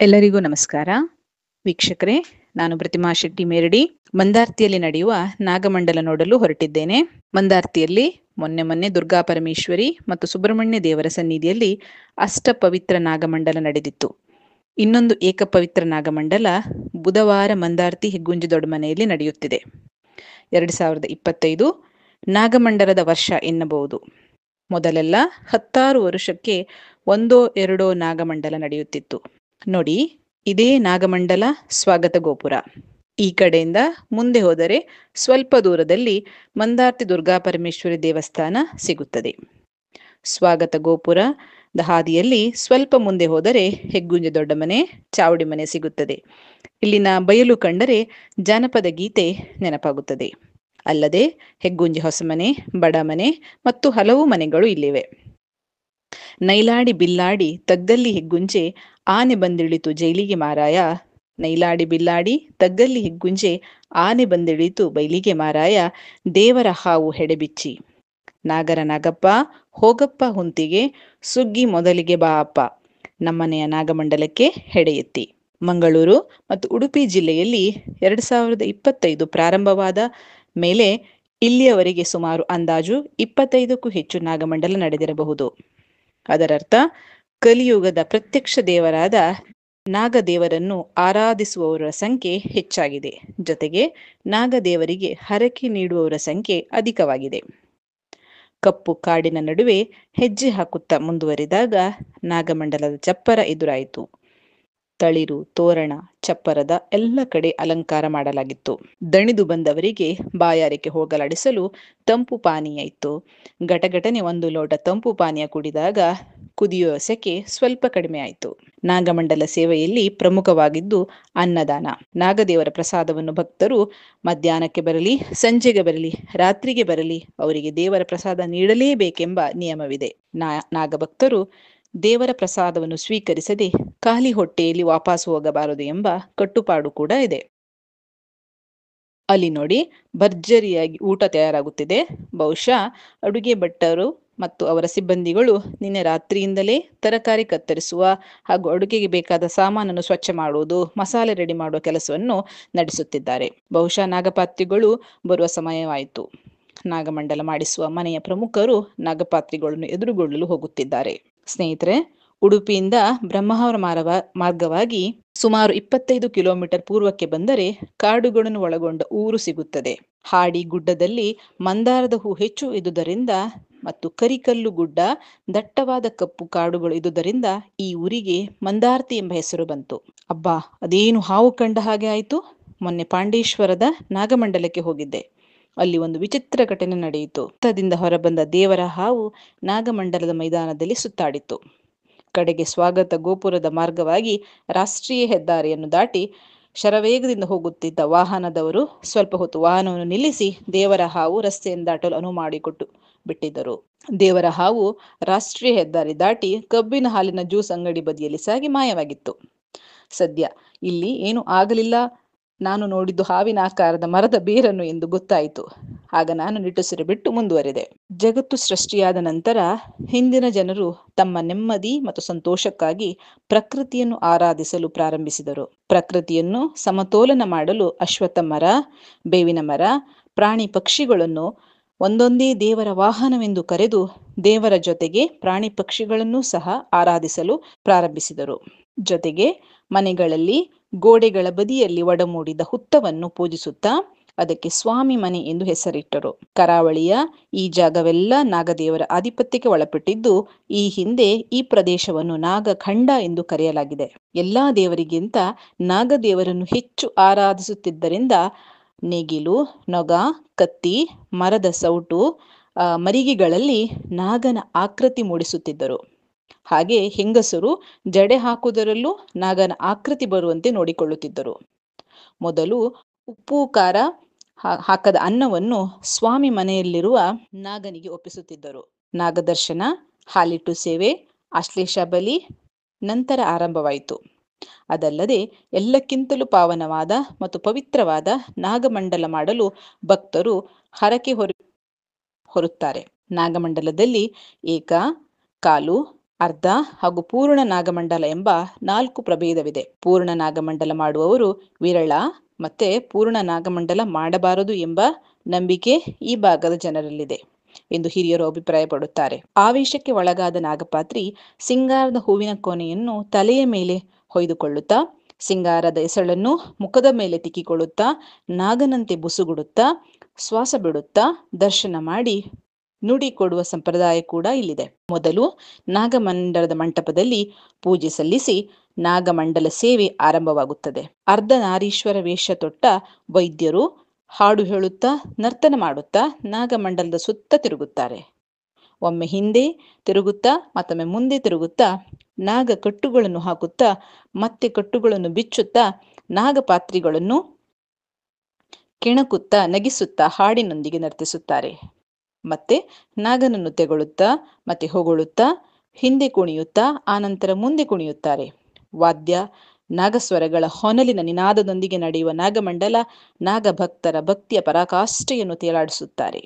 ಎಲ್ಲರಿಗೂ ನಮಸ್ಕಾರ. ವೀಕ್ಷಕರೇ, ನಾನು ಪ್ರತಿಮಾ ಶೆಟ್ಟಿ ಮೇರಡಿ ಮಂದಾರ್ತಿಯಲ್ಲಿ ನಡೆಯುವ ನಾಗಮಂಡಲ ನೋಡಲು ಹೊರಟಿದ್ದೇನೆ. ಮಂದಾರ್ತಿಯಲ್ಲಿ ಮೊನ್ನೆ ದುರ್ಗಾ ಪರಮೇಶ್ವರಿ ಮತ್ತು ಸುಬ್ರಹ್ಮಣ್ಯ ದೇವರ ಸನ್ನಿಧಿಯಲ್ಲಿ ಅಷ್ಟ ಪವಿತ್ರ ನಾಗಮಂಡಲ ನಡೆದಿತ್ತು. ಇನ್ನೊಂದು ಏಕಪವಿತ್ರ ನಾಗಮಂಡಲ ಬುಧವಾರ ಮಂದಾರ್ತಿ ಹೆಗ್ಗುಂಜಿ ದೊಡ್ಡಮನೆಯಲ್ಲಿ ನಡೆಯುತ್ತಿದೆ. 2025 ನಾಗಮಂಡಲದ ವರ್ಷ ಎನ್ನಬಹುದು. ಮೊದಲೆಲ್ಲ 10 ವರ್ಷಕ್ಕೆ ಒಂದೋ ಎರಡೋ ನಾಗಮಂಡಲ ನಡೆಯುತ್ತಿತ್ತು. ನೋಡಿ, ಇದೇ ನಾಗಮಂಡಲ ಸ್ವಾಗತ ಗೋಪುರ. ಈ ಕಡೆಯಿಂದ ಮುಂದೆ ಹೋದರೆ ಸ್ವಲ್ಪ ದೂರದಲ್ಲಿ ಮಂದಾರ್ತಿ ದುರ್ಗಾ ಪರಮೇಶ್ವರಿ ದೇವಸ್ಥಾನ ಸಿಗುತ್ತದೆ. ಸ್ವಾಗತ ಗೋಪುರದ ಹಾದಿಯಲ್ಲಿ ಸ್ವಲ್ಪ ಮುಂದೆ ಹೋದರೆ ಹೆಗ್ಗುಂಜಿ ದೊಡ್ಡಮನೆ, ಚಾವಡಿ ಮನೆ ಸಿಗುತ್ತದೆ. ಇಲ್ಲಿನ ಬಯಲು ಕಂಡರೆ ಜಾನಪದ ಗೀತೆ ನೆನಪಾಗುತ್ತದೆ. ಅಲ್ಲದೆ ಹೆಗ್ಗುಂಜಿ ಹೊಸಮನೆ, ಬಡಮನೆ ಮತ್ತು ಹಲವು ಮನೆಗಳು ಇಲ್ಲಿವೆ. ನೈಲಾಡಿ ಬಿಲ್ಲಾಡಿ ತಗ್ಗಲ್ಲಿ ಹೆಗ್ಗುಂಜೆ, ಆನೆ ಬಂದಿಳಿತು ಜೈಲಿಗೆ ಮಾರಾಯ. ನೈಲಾಡಿ ಬಿಲ್ಲಾಡಿ ತಗ್ಗಲ್ಲಿ ಹೆಗ್ಗುಂಜೆ, ಆನೆ ಬಂದಿಳಿತು ಬೈಲಿಗೆ ಮಾರಾಯ. ದೇವರ ಹಾವು ಹೆಡೆಬಿಚ್ಚಿ, ನಾಗರ ನಾಗಪ್ಪ ಹೋಗಪ್ಪ ಹುಂತಿಗೆ, ಸುಗ್ಗಿ ಮೊದಲಿಗೆ ಬಾ ಅಪ್ಪ. ನಮ್ಮನೆಯ ನಾಗಮಂಡಲಕ್ಕೆ ಹೆಡೆ ಎತ್ತಿ. ಮಂಗಳೂರು ಮತ್ತು ಉಡುಪಿ ಜಿಲ್ಲೆಯಲ್ಲಿ 2025 ಪ್ರಾರಂಭವಾದ ಮೇಲೆ ಇಲ್ಲಿಯವರೆಗೆ ಸುಮಾರು ಅಂದಾಜು 25ಕ್ಕೂ ಹೆಚ್ಚು ನಾಗಮಂಡಲ ನಡೆದಿರಬಹುದು. ಅದರರ್ಥ ಕಲಿಯುಗದ ಪ್ರತ್ಯಕ್ಷ ದೇವರಾದ ನಾಗದೇವರನ್ನು ಆರಾಧಿಸುವವರ ಸಂಖ್ಯೆ ಹೆಚ್ಚಾಗಿದೆ. ಜೊತೆಗೆ ನಾಗದೇವರಿಗೆ ಹರಕೆ ನೀಡುವವರ ಸಂಖ್ಯೆ ಅಧಿಕವಾಗಿದೆ. ಕಪ್ಪು ಕಾಡಿನ ನಡುವೆ ಹೆಜ್ಜೆ ಹಾಕುತ್ತಾ ಮುಂದುವರಿದಾಗ ನಾಗಮಂಡಲದ ಚಪ್ಪರ ಎದುರಾಯಿತು. ತಳಿರು, ತೋರಣ, ಚಪ್ಪರದ ಎಲ್ಲ ಕಡೆ ಅಲಂಕಾರ ಮಾಡಲಾಗಿತ್ತು. ದಣಿದು ಬಂದವರಿಗೆ ಬಾಯಾರಿಕೆ ಹೋಗಲಾಡಿಸಲು ತಂಪು ಪಾನೀಯ ಇತ್ತು. ಘಟಘಟನೆ 1 ಲೋಟ ತಂಪು ಪಾನೀಯ ಕುಡಿದಾಗ ಕುದಿಯುವ ಸೆಕೆ ಸ್ವಲ್ಪ ಕಡಿಮೆ ಆಯಿತು. ನಾಗಮಂಡಲ ಸೇವೆಯಲ್ಲಿ ಪ್ರಮುಖವಾಗಿದ್ದು ಅನ್ನದಾನ. ನಾಗದೇವರ ಪ್ರಸಾದವನ್ನು ಭಕ್ತರು ಮಧ್ಯಾಹ್ನಕ್ಕೆ ಬರಲಿ, ಸಂಜೆಗೆ ಬರಲಿ, ರಾತ್ರಿಗೆ ಬರಲಿ ಅವರಿಗೆ ದೇವರ ಪ್ರಸಾದ ನೀಡಲೇಬೇಕೆಂಬ ನಿಯಮವಿದೆ. ನಾಗಭಕ್ತರು ದೇವರ ಪ್ರಸಾದವನ್ನು ಸ್ವೀಕರಿಸದೆ ಖಾಲಿ ಹೊಟ್ಟೆಯಲ್ಲಿ ವಾಪಸ್ ಹೋಗಬಾರದು ಎಂಬ ಕಟ್ಟುಪಾಡು ಕೂಡ ಇದೆ. ಅಲ್ಲಿ ನೋಡಿ, ಭರ್ಜರಿಯಾಗಿ ಊಟ ತಯಾರಾಗುತ್ತಿದೆ. ಬಹುಶಃ ಅಡುಗೆ ಭಟ್ಟರು ಮತ್ತು ಅವರ ಸಿಬ್ಬಂದಿಗಳು ನಿನ್ನೆ ರಾತ್ರಿಯಿಂದಲೇ ತರಕಾರಿ ಕತ್ತರಿಸುವ ಹಾಗೂ ಅಡುಗೆಗೆ ಬೇಕಾದ ಸಾಮಾನನ್ನು ಸ್ವಚ್ಛ ಮಾಡುವುದು, ಮಸಾಲೆ ರೆಡಿ ಮಾಡುವ ಕೆಲಸವನ್ನು ನಡೆಸುತ್ತಿದ್ದಾರೆ. ಬಹುಶಃ ನಾಗಪಾತ್ರಿಗಳು ಬರುವ ಸಮಯವಾಯಿತು. ನಾಗಮಂಡಲ ಮಾಡಿಸುವ ಮನೆಯ ಪ್ರಮುಖರು ನಾಗಪಾತ್ರಿಗಳನ್ನು ಎದುರುಗೊಳ್ಳಲು ಹೋಗುತ್ತಿದ್ದಾರೆ. ಸ್ನೇಹಿತರೆ, ಉಡುಪಿಯಿಂದ ಬ್ರಹ್ಮಾವರ ಮಾರ್ಗವಾಗಿ ಸುಮಾರು 25 ಕಿಲೋಮೀಟರ್ ಪೂರ್ವಕ್ಕೆ ಬಂದರೆ ಕಾಡುಗಳನ್ನು ಒಳಗೊಂಡ ಊರು ಸಿಗುತ್ತದೆ. ಹಾಡಿ ಗುಡ್ಡದಲ್ಲಿ ಮಂದಾರದ ಹೂ ಹೆಚ್ಚು ಇದ್ದುದರಿಂದ ಮತ್ತು ಕರಿಕಲ್ಲು ಗುಡ್ಡ, ದಟ್ಟವಾದ ಕಪ್ಪು ಕಾಡುಗಳು ಇದ್ದುದರಿಂದ ಈ ಊರಿಗೆ ಮಂದಾರ್ತಿ ಎಂಬ ಹೆಸರು ಬಂತು. ಅಬ್ಬಾ, ಅದೇನು ಹಾವು ಕಂಡ ಹಾಗೆ ಆಯಿತು. ಮೊನ್ನೆ ಪಾಂಡೇಶ್ವರದ ನಾಗಮಂಡಲಕ್ಕೆ ಹೋಗಿದ್ದೆ. ಅಲ್ಲಿ ಒಂದು ವಿಚಿತ್ರ ಘಟನೆ ನಡೆಯಿತು. ರಥದಿಂದ ಹೊರಬಂದ ದೇವರ ಹಾವು ನಾಗಮಂಡಲದ ಮೈದಾನದಲ್ಲಿ ಸುತ್ತಾಡಿತು. ಕಡೆಗೆ ಸ್ವಾಗತ ಗೋಪುರದ ಮಾರ್ಗವಾಗಿ ರಾಷ್ಟ್ರೀಯ ಹೆದ್ದಾರಿಯನ್ನು ದಾಟಿ ಶರವೇಗದಿಂದ ಹೋಗುತ್ತಿದ್ದ ವಾಹನದವರು ಸ್ವಲ್ಪ ಹೊತ್ತು ವಾಹನವನ್ನು ನಿಲ್ಲಿಸಿ ದೇವರ ಹಾವು ರಸ್ತೆಯನ್ನು ದಾಟಲು ಅನುವು ಮಾಡಿಕೊಟ್ಟು ಬಿಟ್ಟಿದ್ದರು. ದೇವರ ಹಾವು ರಾಷ್ಟ್ರೀಯ ಹೆದ್ದಾರಿ ದಾಟಿ ಕಬ್ಬಿನ ಹಾಲಿನ ಜ್ಯೂಸ್ ಅಂಗಡಿ ಬದಿಯಲ್ಲಿ ಸಾಗಿ ಮಾಯವಾಗಿತ್ತು. ಸದ್ಯ ಇಲ್ಲಿ ಏನೂ ಆಗಲಿಲ್ಲ, ನಾನು ನೋಡಿದ್ದು ಹಾವಿನ ಆಕಾರದ ಮರದ ಬೇರನ್ನು ಎಂದು ಗೊತ್ತಾಯಿತು. ಆಗ ನಾನು ನಿಟ್ಟುಸಿರು ಬಿಟ್ಟು ಮುಂದುವರೆದೆ. ಜಗತ್ತು ಸೃಷ್ಟಿಯಾದ ನಂತರ ಹಿಂದಿನ ಜನರು ತಮ್ಮ ನೆಮ್ಮದಿ ಮತ್ತು ಸಂತೋಷಕ್ಕಾಗಿ ಪ್ರಕೃತಿಯನ್ನು ಆರಾಧಿಸಲು ಪ್ರಾರಂಭಿಸಿದರು. ಪ್ರಕೃತಿಯನ್ನು ಸಮತೋಲನ ಮಾಡಲು ಅಶ್ವತ್ಥ ಮರ, ಬೇವಿನ ಮರ, ಪ್ರಾಣಿ ಪಕ್ಷಿಗಳನ್ನು ಒಂದೊಂದೇ ದೇವರ ವಾಹನವೆಂದು ಕರೆದು ದೇವರ ಜೊತೆಗೆ ಪ್ರಾಣಿ ಪಕ್ಷಿಗಳನ್ನೂ ಸಹ ಆರಾಧಿಸಲು ಪ್ರಾರಂಭಿಸಿದರು. ಜೊತೆಗೆ ಮನೆಗಳಲ್ಲಿ ಗೋಡೆಗಳ ಬದಿಯಲ್ಲಿ ಒಡಮೂಡಿದ ಹುತ್ತವನ್ನು ಪೂಜಿಸುತ್ತಾ ಅದಕ್ಕೆ ಸ್ವಾಮಿ ಮನೆ ಎಂದು ಹೆಸರಿಟ್ಟರು. ಕರಾವಳಿಯ ಈ ಜಾಗವೆಲ್ಲ ನಾಗದೇವರ ಆಧಿಪತ್ಯಕ್ಕೆ ಒಳಪಟ್ಟಿದ್ದು ಈ ಹಿಂದೆ ಈ ಪ್ರದೇಶವನ್ನು ನಾಗಖಂಡ ಎಂದು ಕರೆಯಲಾಗಿದೆ. ಎಲ್ಲಾ ದೇವರಿಗಿಂತ ನಾಗದೇವರನ್ನು ಹೆಚ್ಚು ಆರಾಧಿಸುತ್ತಿದ್ದರಿಂದ ನೇಗಿಲು, ನೊಗ, ಕತ್ತಿ, ಮರದ ಸೌಟು, ಮರಿಗೆಗಳಲ್ಲಿ ನಾಗನ ಆಕೃತಿ ಮೂಡಿಸುತ್ತಿದ್ದರು. ಹಾಗೆ ಹೆಂಗಸರು ಜಡೆ ಹಾಕುವುದರಲ್ಲೂ ನಾಗನ ಆಕೃತಿ ಬರುವಂತೆ ನೋಡಿಕೊಳ್ಳುತ್ತಿದ್ದರು. ಮೊದಲು ಉಪ್ಪು ಖಾರ ಹಾಕದ ಅನ್ನವನ್ನು ಸ್ವಾಮಿ ಮನೆಯಲ್ಲಿರುವ ನಾಗನಿಗೆ ಒಪ್ಪಿಸುತ್ತಿದ್ದರು. ನಾಗದರ್ಶನ, ಹಾಲಿಟ್ಟು ಸೇವೆ, ಆಶ್ಲೇಷ ಬಲಿ ನಂತರ ಆರಂಭವಾಯಿತು. ಅದಲ್ಲದೆ ಎಲ್ಲಕ್ಕಿಂತಲೂ ಪಾವನವಾದ ಮತ್ತು ಪವಿತ್ರವಾದ ನಾಗಮಂಡಲ ಮಾಡಲು ಭಕ್ತರು ಹರಕೆ ಹೊರುತ್ತಾರೆ. ನಾಗಮಂಡಲದಲ್ಲಿ ಏಕ, ಕಾಲು, ಅರ್ಧ ಹಾಗೂ ಪೂರ್ಣ ನಾಗಮಂಡಲ ಎಂಬ 4 ಪ್ರಭೇದವಿದೆ. ಪೂರ್ಣ ನಾಗಮಂಡಲ ಮಾಡುವವರು ವಿರಳ, ಮತ್ತೆ ಪೂರ್ಣ ನಾಗಮಂಡಲ ಮಾಡಬಾರದು ಎಂಬ ನಂಬಿಕೆ ಈ ಭಾಗದ ಜನರಲ್ಲಿದೆ ಎಂದು ಹಿರಿಯರು ಅಭಿಪ್ರಾಯಪಡುತ್ತಾರೆ. ಆವೇಶಕ್ಕೆ ಒಳಗಾದ ನಾಗಪಾತ್ರಿ ಸಿಂಗಾರದ ಹೂವಿನ ಕೊನೆಯನ್ನು ತಲೆಯ ಮೇಲೆ ಹೊಯ್ದುಕೊಳ್ಳುತ್ತಾ, ಸಿಂಗಾರದ ಎಸಳನ್ನು ಮುಖದ ಮೇಲೆ ತಿಕ್ಕಿಕೊಳ್ಳುತ್ತಾ, ನಾಗನಂತೆ ಬುಸುಗುಡುತ್ತಾ, ಶ್ವಾಸ ಬಿಡುತ್ತಾ ದರ್ಶನ ಮಾಡಿ ನುಡಿ ಕೊಡುವ ಸಂಪ್ರದಾಯ ಕೂಡ ಇಲ್ಲಿದೆ. ಮೊದಲು ನಾಗಮಂಡಲದ ಮಂಟಪದಲ್ಲಿ ಪೂಜೆ ಸಲ್ಲಿಸಿ ನಾಗಮಂಡಲ ಸೇವೆ ಆರಂಭವಾಗುತ್ತದೆ. ಅರ್ಧನಾರೀಶ್ವರ ವೇಷ ತೊಟ್ಟ ವೈದ್ಯರು ಹಾಡು ಹೇಳುತ್ತಾ ನರ್ತನ ಮಾಡುತ್ತಾ ನಾಗಮಂಡಲದ ಸುತ್ತ ತಿರುಗುತ್ತಾರೆ. ಒಮ್ಮೆ ಹಿಂದೆ ತಿರುಗುತ್ತಾ ಮತ್ತೊಮ್ಮೆ ಮುಂದೆ ತಿರುಗುತ್ತಾ ನಾಗ ಕಟ್ಟುಗಳನ್ನು ಹಾಕುತ್ತಾ ಮತ್ತೆ ಕಟ್ಟುಗಳನ್ನು ಬಿಚ್ಚುತ್ತಾ ನಾಗಪಾತ್ರಿಗಳನ್ನು ಕೆಣಕುತ್ತಾ ನಗಿಸುತ್ತಾ ಹಾಡಿನೊಂದಿಗೆ ನರ್ತಿಸುತ್ತಾರೆ. ಮತ್ತೆ ನಾಗನನ್ನು ತೆಗಳುತ್ತಾ ಮತ್ತೆ ಹೊಗಳುತ್ತಾ ಹಿಂದೆ ಕುಣಿಯುತ್ತಾ ಆನಂತರ ಮುಂದೆ ಕುಣಿಯುತ್ತಾರೆ. ವಾದ್ಯ ನಾಗಸ್ವರಗಳ ಹೊನಲಿನ ನಿನಾದದೊಂದಿಗೆ ನಡೆಯುವ ನಾಗಮಂಡಲ ನಾಗಭಕ್ತರ ಭಕ್ತಿಯ ಪರಾಕಾಷ್ಠೆಯನ್ನು ತೇಲಾಡಿಸುತ್ತಾರೆ.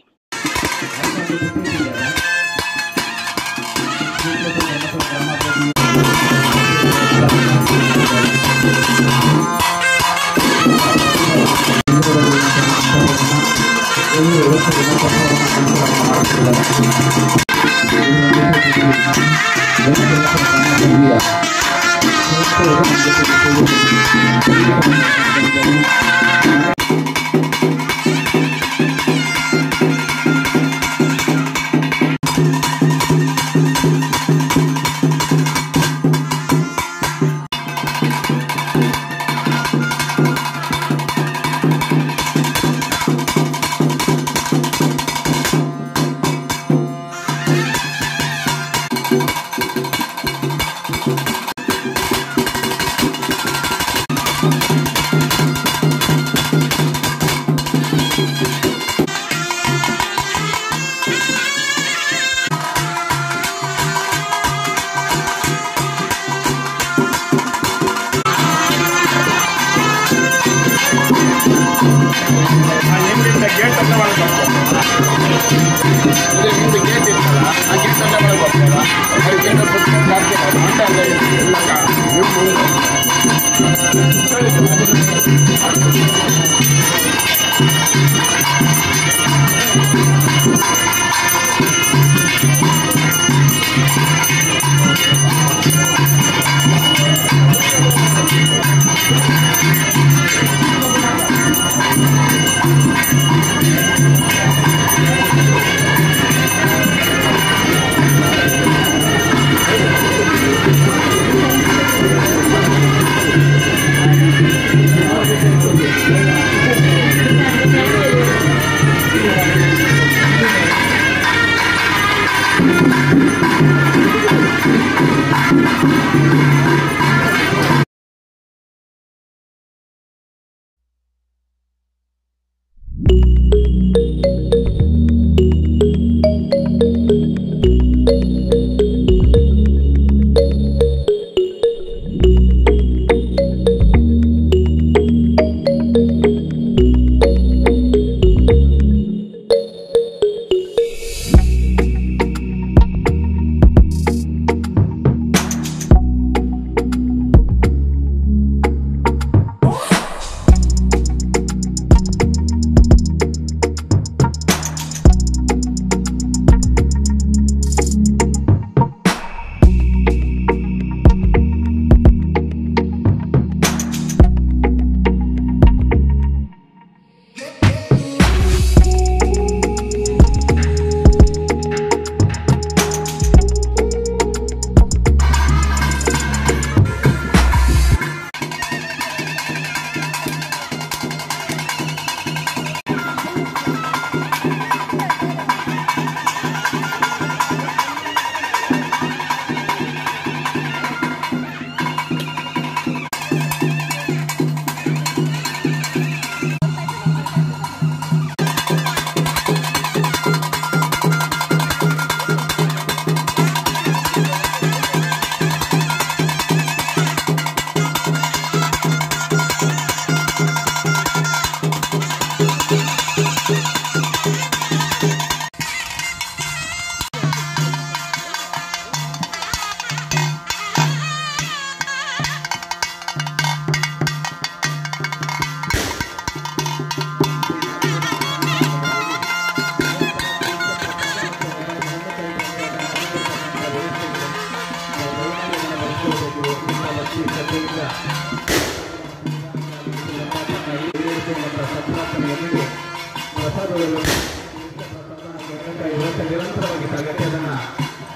ನಿರಂತರವಾಗಿ ತರಗತಿಯನ್ನು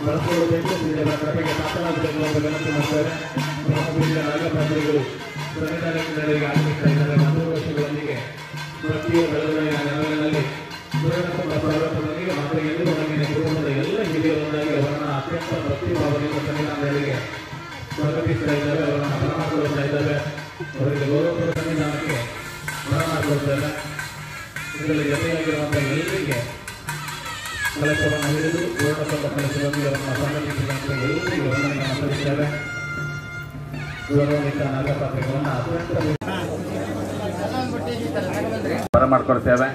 ಬಳಸಿಕೊಳ್ಳಬೇಕು. ಕೃಪೆಗೆ ಪಾತ್ರರಾಗಬೇಕು ಅಂತ ವಿನಂತಿ ಮಾಡ್ತಾರೆ. ನಾಗಪಾತ್ರಿಗಳು ಸಂವಿಧಾನಗಳಿಗೆ ಆಗಮಿಸ್ತಾ ಇದ್ದಾರೆ. 3 ವರ್ಷಗಳೊಂದಿಗೆ ಪ್ರತಿಯೊ ಬೆಳವಣಿಗೆಯ ನೆರವಿನಲ್ಲಿ ಸರ್ವತೊಂದಿಗೆ ಮಾತ್ರ ಎಂದು ನಮಗೆ ಕುಟುಂಬದ ಎಲ್ಲ ಹಿರಿಯರೊಂದಾಗಿ ಅವರನ್ನು ಅತ್ಯಂತ ಭಕ್ತಿಭಾವದಿಂದ ಸಂವಿಧಾನಗಳಿಗೆ ಸ್ವಾಗತಿಸ್ತಾ ಇದ್ದಾರೆ. ಅವರನ್ನು ಬರಮಾಡಿಕೊಳ್ತಾ ಇದ್ದಾರೆ. ಅವರಿಗೆ ಗೌರವಪೂರ್ವ ಸಂವಿಧಾನಕ್ಕೆ ಬರಮಾಡಿಕೊಳ್ತಾರೆ. ಇದರಲ್ಲಿ ಜೊತೆಯಾಗಿರುವಂತಹ ಎಲ್ಲರಿಗೆ ಕಲಶವನ್ನು ಹಿಡಿದು ಪೂರ್ಣಸಂಬ ಕಲಶದಲ್ಲಿ ಅವರನ್ನು ಸಂಘಟಿಸಿದಂತೆ ಎಲ್ಲರಿಗೂ ವಂದನೆಗಳನ್ನು ಸಲ್ಲಿಸಿದ್ದಾರೆ. ಗೌರವಾನ್ವಿತ ನಾಗಪಾತ್ರಿಗಳನ್ನು ಅತ್ಯಂತ ಬರಮಾಡಿಕೊಳ್ತೇವೆ.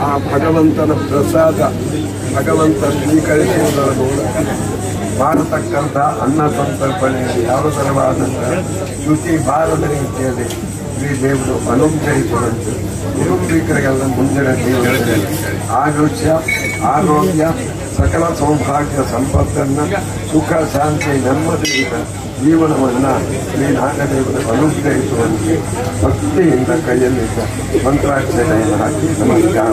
ಆ ಭಗವಂತನ ಪ್ರಸಾದ ಭಗವಂತ ಸ್ವೀಕರಿಸುವುದರ ಮೂಲಕ ಮಾಡತಕ್ಕಂಥ ಅನ್ನ ಸಂತರ್ಪಣೆಯಲ್ಲಿ ಯಾವ ಥರವಾದಂಥ ಶುಚಿ ಬಾರದ ರೀತಿಯಲ್ಲಿ ಶ್ರೀ ದೇವರು ಅನುಗ್ರಹಿಸುವಂತೆ ಕುಟುಂಬಿಕರಿಗೆಲ್ಲ ಮುಂದಿನ ಜೀವನದಲ್ಲಿ ಆಯುಷ್ಯ ಆರೋಗ್ಯ ಸಕಲ ಸೌಭಾಗ್ಯ ಸಂಪತ್ತನ್ನು ಸುಖ ಶಾಂತಿ ನೆಮ್ಮದಿಯಿಂದ ಜೀವನವನ್ನು ಶ್ರೀ ನಾಗದೇವರು ಅನುಗ್ರಹಿಸುವಂತೆ ಭಕ್ತಿಯಿಂದ ಕೈಯಲ್ಲಿದ್ದ ಮಂತ್ರಾಕ್ಷತೆಯನ್ನು ಹಾಕಿ ನಮಸ್ಕಾರ.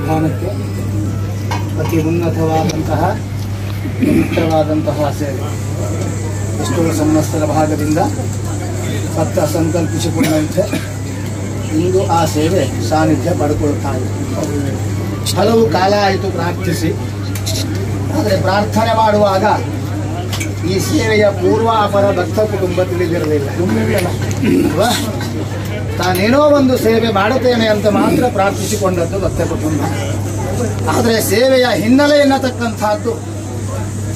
ಸನ್ನಿಧಾನಕ್ಕೆ ಅತಿ ಉನ್ನತವಾದಂತಹ ಪವಿತ್ರವಾದಂತಹ ಸೇವೆ ಎಷ್ಟೋ ಸಂವತ್ಸರ ಭಾಗದಿಂದ ಭಕ್ತ ಸಂಕಲ್ಪಿಸಿಕೊಂಡಂತೆ ಇಂದು ಆ ಸೇವೆ ಸಾನ್ನಿಧ್ಯ ಪಡ್ಕೊಳ್ತಾ ಇದೆ. ಹಲವು ಕಾಲ ಆಯಿತು ಪ್ರಾರ್ಥಿಸಿ, ಆದರೆ ಪ್ರಾರ್ಥನೆ ಮಾಡುವಾಗ ಈ ಸೇವೆಯ ಪೂರ್ವಾಪರ ಭಕ್ತ ಕುಟುಂಬ ತಿಳಿದಿರಲಿಲ್ಲ ಅಲ್ವಾ? ತಾನೇನೋ ಒಂದು ಸೇವೆ ಮಾಡುತ್ತೇನೆ ಅಂತ ಮಾತ್ರ ಪ್ರಾರ್ಥಿಸಿಕೊಂಡದ್ದು ಭಕ್ತ ಕುಟುಂಬ. ಆದರೆ ಸೇವೆಯ ಹಿನ್ನೆಲೆ ಎನ್ನತಕ್ಕಂಥದ್ದು,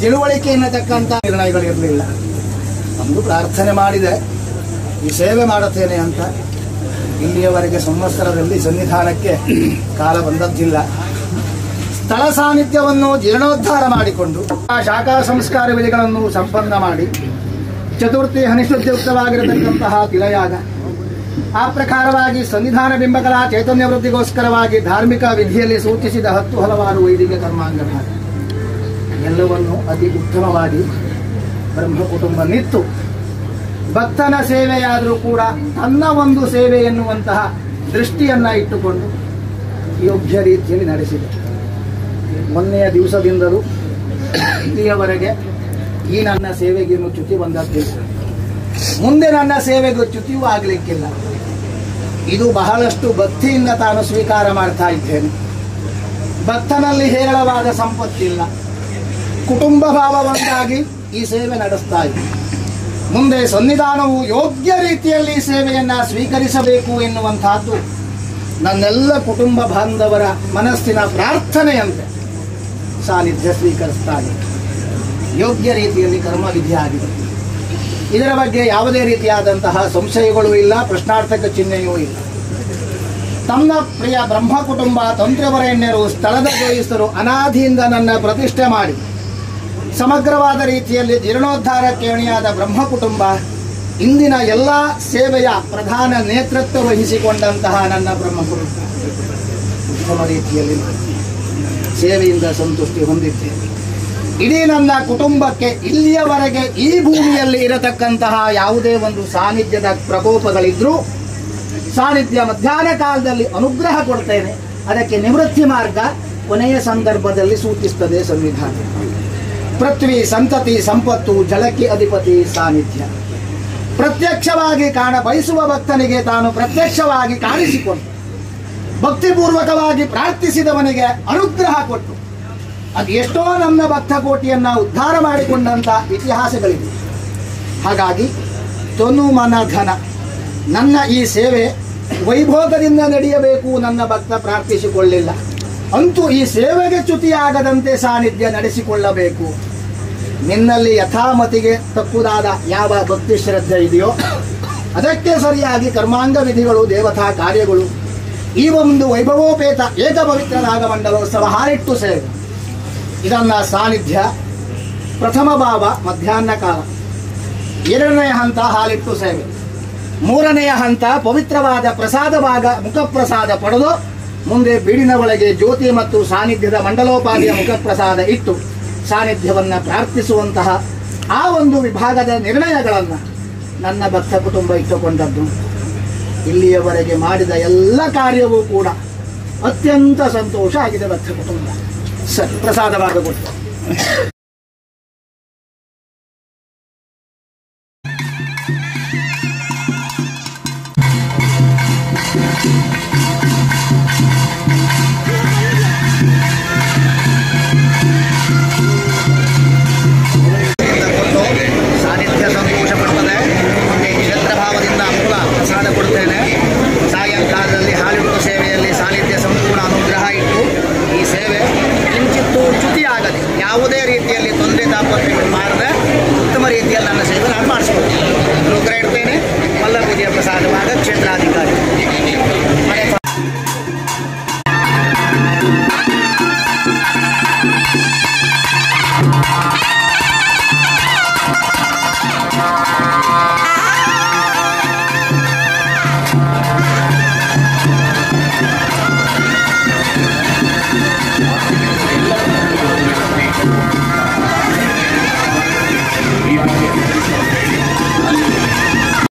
ತಿಳುವಳಿಕೆ ಎನ್ನತಕ್ಕಂಥ ನಿರ್ಣಯಗಳಿರಲಿಲ್ಲ. ಒಂದು ಪ್ರಾರ್ಥನೆ ಮಾಡಿದೆ, ಈ ಸೇವೆ ಮಾಡುತ್ತೇನೆ ಅಂತ. ಇಲ್ಲಿಯವರೆಗೆ ಸಂವತ್ಸರದಲ್ಲಿ ಸನ್ನಿಧಾನಕ್ಕೆ ಕಾಲ ಬಂದದ್ದಿಲ್ಲ. ಸ್ಥಳ ಸಾನ್ನಿಧ್ಯವನ್ನು ಜೀರ್ಣೋದ್ಧಾರ ಮಾಡಿಕೊಂಡು ಆ ಶಾಖಾ ಸಂಸ್ಕಾರ ವಿಧಿಗಳನ್ನು ಸಂಪನ್ನ ಮಾಡಿ ಚತುರ್ಥಿ ಅನಿಶ್ಚಿತಯುಕ್ತವಾಗಿರತಕ್ಕಂತಹ ತಿಲಯಾಗ, ಆ ಪ್ರಕಾರವಾಗಿ ಸನ್ನಿಧಾನ ಬಿಂಬಗಳ ಚೈತನ್ಯ ವೃದ್ಧಿಗೋಸ್ಕರವಾಗಿ ಧಾರ್ಮಿಕ ವಿಧಿಯಲ್ಲಿ ಸೂಚಿಸಿದ 10 ಹಲವಾರು ವೈದಿಕ ಕರ್ಮಾಂಗಭಾಗ ಎಲ್ಲವನ್ನು ಅತಿ ಉತ್ತಮವಾಗಿ ಬ್ರಹ್ಮ ಕುಟುಂಬ ನಿತ್ತು ಭಕ್ತನ ಸೇವೆಯಾದರೂ ಕೂಡ ತನ್ನ ಒಂದು ಸೇವೆ ಎನ್ನುವಂತಹ ದೃಷ್ಟಿಯನ್ನು ಇಟ್ಟುಕೊಂಡು ಯೋಗ್ಯ ರೀತಿಯಲ್ಲಿ ನಡೆಸಿದೆ. ಮೊನ್ನೆಯ ದಿವಸದಿಂದಲೂ ಇಲ್ಲಿಯವರೆಗೆ ಈ ನನ್ನ ಸೇವೆಗೇನು ಚ್ಯುತಿ ಬಂದದ್ದಿಲ್ಲ, ಮುಂದೆ ನನ್ನ ಸೇವೆಗೂ ಚ್ಯುತಿಯೂ ಆಗಲಿಕ್ಕಿಲ್ಲ. ಇದು ಬಹಳಷ್ಟು ಭಕ್ತಿಯಿಂದ ತಾನು ಸ್ವೀಕಾರ ಮಾಡ್ತಾ ಇದ್ದೇನೆ. ಭಕ್ತನಲ್ಲಿ ಹೇರಳವಾದ ಸಂಪತ್ತಿಲ್ಲ, ಕುಟುಂಬ ಭಾವವಂತಾಗಿ ಈ ಸೇವೆ ನಡೆಸ್ತಾ ಇದೆ. ಮುಂದೆ ಸನ್ನಿಧಾನವು ಯೋಗ್ಯ ರೀತಿಯಲ್ಲಿ ಸೇವೆಯನ್ನು ಸ್ವೀಕರಿಸಬೇಕು ಎನ್ನುವಂತಹದ್ದು ನನ್ನೆಲ್ಲ ಕುಟುಂಬ ಬಾಂಧವರ ಮನಸ್ಸಿನ ಪ್ರಾರ್ಥನೆಯಂತೆ ಸಾನ್ನಿಧ್ಯ ಸ್ವೀಕರಿಸ್ತಾ ಇದೆ. ಯೋಗ್ಯ ರೀತಿಯಲ್ಲಿ ಕರ್ಮವಿಧಿ ಆಗಿದೆ. ಇದರ ಬಗ್ಗೆ ಯಾವುದೇ ರೀತಿಯಾದಂತಹ ಸಂಶಯಗಳು ಇಲ್ಲ, ಪ್ರಶ್ನಾರ್ಥಕ ಚಿಹ್ನೆಯೂ ಇಲ್ಲ. ತಮ್ಮ ಪ್ರಿಯ ಬ್ರಹ್ಮ ಕುಟುಂಬ ತಂತ್ರವರೆಣ್ಯರು ಸ್ಥಳದ ಜೋಯಿಸರು ಅನಾದಿಯಿಂದ ನನ್ನ ಪ್ರತಿಷ್ಠೆ ಮಾಡಿ ಸಮಗ್ರವಾದ ರೀತಿಯಲ್ಲಿ ಜೀರ್ಣೋದ್ಧಾರಕ್ಕೆ ಅಣಿಯಾದ ಬ್ರಹ್ಮ ಕುಟುಂಬ ಇಂದಿನ ಎಲ್ಲ ಸೇವೆಯ ಪ್ರಧಾನ ನೇತೃತ್ವ ವಹಿಸಿಕೊಂಡಂತಹ ನನ್ನ ಬ್ರಹ್ಮ ಕುಟುಂಬ ಉತ್ತಮ ರೀತಿಯಲ್ಲಿ ಸೇವೆಯಿಂದ ಸಂತುಷ್ಟಿ ಹೊಂದಿದ್ದೇನೆ. ಇಡೀ ನನ್ನ ಕುಟುಂಬಕ್ಕೆ ಇಲ್ಲಿಯವರೆಗೆ ಈ ಭೂಮಿಯಲ್ಲಿ ಇರತಕ್ಕಂತಹ ಯಾವುದೇ ಒಂದು ಸಾನ್ನಿಧ್ಯದ ಪ್ರಕೋಪಗಳಿದ್ರೂ ಸಾನ್ನಿಧ್ಯ ಮಧ್ಯಾಹ್ನ ಕಾಲದಲ್ಲಿ ಅನುಗ್ರಹ ಕೊಡ್ತೇನೆ. ಅದಕ್ಕೆ ನಿವೃತ್ತಿ ಮಾರ್ಗ ಕೊನೆಯ ಸಂದರ್ಭದಲ್ಲಿ ಸೂಚಿಸುತ್ತದೆ ಸಂವಿಧಾನ. ಪೃಥ್ವಿ ಸಂತತಿ ಸಂಪತ್ತು ಜಲಕ್ಕೆ ಅಧಿಪತಿ ಸಾನ್ನಿಧ್ಯ. ಪ್ರತ್ಯಕ್ಷವಾಗಿ ಕಾಣ ಬಯಸುವ ಭಕ್ತನಿಗೆ ತಾನು ಪ್ರತ್ಯಕ್ಷವಾಗಿ ಕಾಣಿಸಿಕೊಂಡು ಭಕ್ತಿಪೂರ್ವಕವಾಗಿ ಪ್ರಾರ್ಥಿಸಿದವನಿಗೆ ಅನುಗ್ರಹ ಕೊಟ್ಟು ಅದು ಎಷ್ಟೋ ನನ್ನ ಭಕ್ತ ಕೋಟಿಯನ್ನ ಉದ್ಧಾರ ಮಾಡಿಕೊಂಡಂತ ಇತಿಹಾಸಗಳಿವೆ. ಹಾಗಾಗಿ ತೊನು ಮನ ಧನ ನನ್ನ ಈ ಸೇವೆ ವೈಭೋಗದಿಂದ ನಡೆಯಬೇಕು ನನ್ನ ಭಕ್ತ ಪ್ರಾರ್ಥಿಸಿಕೊಳ್ಳಿಲ್ಲ. ಅಂತೂ ಈ ಸೇವೆಗೆ ಚ್ಯುತಿಯಾಗದಂತೆ ಸಾನ್ನಿಧ್ಯ ನಡೆಸಿಕೊಳ್ಳಬೇಕು. ನಿನ್ನಲ್ಲಿ ಯಥಾಮತಿಗೆ ತಕ್ಕುದಾದ ಯಾವ ಭಕ್ತಿ ಶ್ರದ್ಧೆ ಇದೆಯೋ ಅದಕ್ಕೆ ಸರಿಯಾಗಿ ಕರ್ಮಾಂಗ ವಿಧಿಗಳು, ದೇವತಾ ಕಾರ್ಯಗಳು, ಈ ಒಂದು ವೈಭವೋಪೇತ ಏಕ ಪವಿತ್ರ ನಾಗಮಂಡಲೋತ್ಸವ ಹಾಲಿಟ್ಟು ಸೇವೆ, ಇದನ್ನ ಸಾನ್ನಿಧ್ಯ ಪ್ರಥಮ ಭಾವ ಮಧ್ಯಾಹ್ನ ಕಾಲ, 2ನೇ ಹಂತ ಹಾಲಿಟ್ಟು ಸೇವೆ, 3ನೆಯ ಹಂತ ಪವಿತ್ರವಾದ ಪ್ರಸಾದ ಭಾಗ ಮುಖಪ್ರಸಾದ ಪಡೆದು ಮುಂದೆ ಬೀಡಿನ ಒಳಗೆ ಜ್ಯೋತಿ ಮತ್ತು ಸಾನ್ನಿಧ್ಯದ ಮಂಡಲೋಪಾದಿಯ ಮುಖಪ್ರಸಾದ ಇಟ್ಟು ಸಾನ್ನಿಧ್ಯವನ್ನು ಪ್ರಾರ್ಥಿಸುವಂತಹ ಆ ಒಂದು ವಿಭಾಗದ ನಿರ್ಣಯಗಳನ್ನು ನನ್ನ ಭಕ್ತ ಕುಟುಂಬ ಇಟ್ಟುಕೊಂಡದ್ದು. ಇಲ್ಲಿಯವರೆಗೆ ಮಾಡಿದ ಎಲ್ಲ ಕಾರ್ಯವೂ ಕೂಡ ಅತ್ಯಂತ ಸಂತೋಷ ಆಗಿದೆ ಭಕ್ತ ಕುಟುಂಬ. ಸರಿ, ಪ್ರಸಾದ ಭಾಗ ಕೊಟ್ಟು ಸಾನ್ನಿಧ್ಯ ಸಂತೋಷ ಪಡುತ್ತದೆ. ಮುಂದೆ ಕ್ಷೇತ್ರ ಭಾವದಿಂದ ಮೂಲ ಪ್ರಸಾದ ಕೊಡ್ತೇನೆ. ಸಾಯಂಕಾಲದಲ್ಲಿ ಹಾಲಿಟ್ಟು ಸೇವೆಯಲ್ಲಿ ಸಾನ್ನಿಧ್ಯ ಸಂಪೂರ್ಣ ಅನುಗ್ರಹ ಇಟ್ಟು ಈ ಸೇವೆ ಕಿಂಚಿತ್ತೂ ಚ್ಯುತಿಯಾಗದೆ ಯಾವುದೇ ರೀತಿಯಲ್ಲಿ ತೊಂದರೆ ತಾಪತ್ರೆಗಳು ಮಾಡದೆ ಉತ್ತಮ ರೀತಿಯಲ್ಲಿ ನನ್ನ ಸೇವೆ ನಾನು ಮಾಡಿಸ್ಕೊಳ್ತೇನೆ. ಅನುಗ್ರಹ ಇಡ್ತೇನೆ. ಮಲ್ಲ ಪೂಜೆಯ ಪ್ರಸಾದವಾದ ಕ್ಷೇತ್ರಾಧಿಕಾರಿ